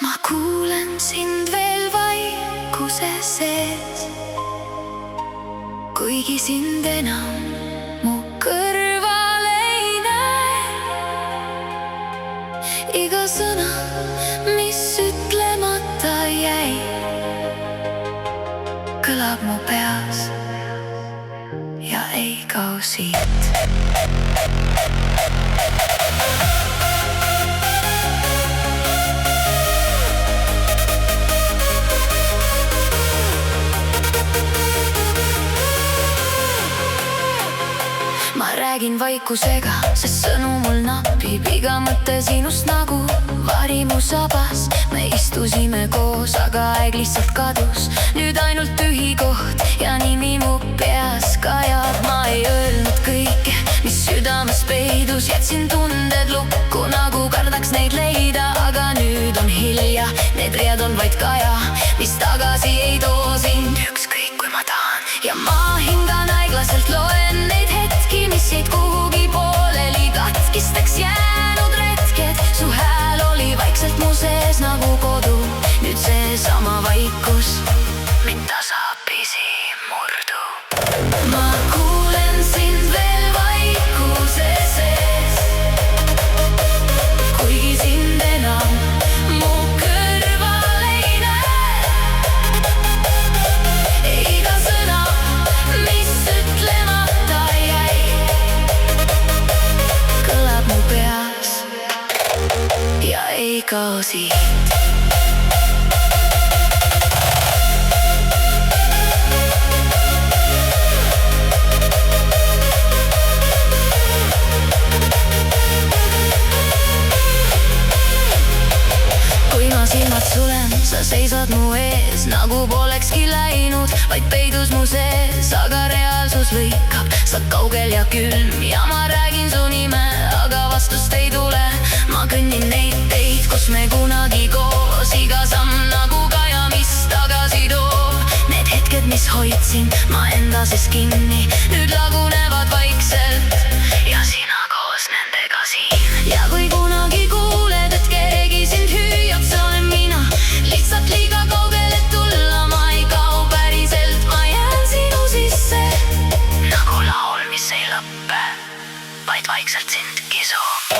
ma kuulen sind veel vaikuse sees, kuigi sind enam mu kõrval ei näe. Iga sõna, mis ütlemata jäi, kõlab mu peas ja ei kao siit. Ma räägin vaikusega, sest sõnu mul napib. Iga mõte sinust nagu vari mu sabas. Me istusime koos, aga aeg lihtsalt kadus. Nüüd ainult tühi koht ja nimi mu peas kajab. Ma ei öelnud kõike, mis südames peidus. Jätsin tunded lukku, nagu kardaks neid leida. Aga nüüd on hilja, need read on vaid kaja, mis tagasi ei too sind. Ükskõik kui ma tahan ja ma hingan aeglaselt, loen neid hetki, mis jäid kuhugi pooleli. Katkisteks jäänud retked, su hääl oli vaikselt mu sees nagu kodu. Nüüd see sama vaikus mind tasapisi murdu. Ma kuulen sind veel vaikuse sees, kuigi sind enam mu kõrval ei näe. Iga sõna, mis ütlemata jäi, kõlab mu peas ja ei kao siit. Silmad sulen, sa seisad mu ees, nagu polekski läinud, vaid peidus mu sees. Aga reaalsus lõikab, sa kaugel ja külm ja ma räägin su nime, aga vastust ei tule. Ma kõnnin neid teid, kus me kunagi koos, iga samm nagu kaja, mis tagasi toob. Need hetked, mis hoidsin ma enda sees kinni, nüüd lagunevad vaikselt ja sina koos nendega siin. Ja kui kunagi kuuled, et keegi sind hüüab, sa olen mina, lihtsalt liiga kaugel, et tulla. Ma ei kao päriselt, ma jään sinu sisse, nagu laul, mis ei lõppe, vaid vaikselt sind kisub.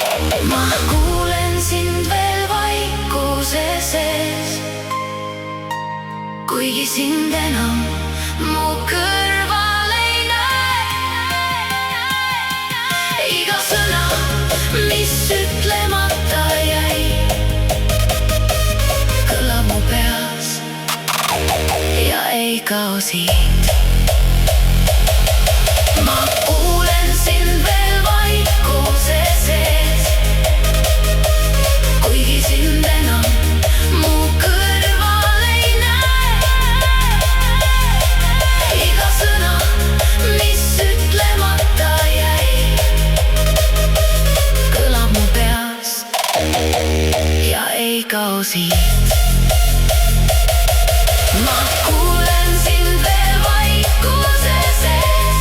Ma kuulen sind veel vaikuse sees, kuigi sind enam mu kõrval ei näe. Iga sõna, mis ütlemata jäi, kõlab mu peas ja ei kao siit. Ma kuulen sind veel vaikuse sees, kuigi sind enam mu kõrval ei näe. Iga sõna, mis ütlemata jäi, kõlab mu peas ja ei kao siit. Ma kuulen sind veel vaikuse sees,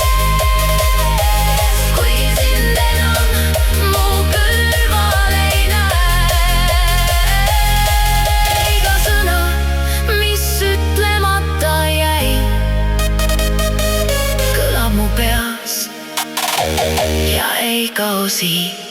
kuigi sind enam mu kõrval ei näe. Iga sõna, mis ütlemata jäi, kõlab mu peas ja ei kao siit.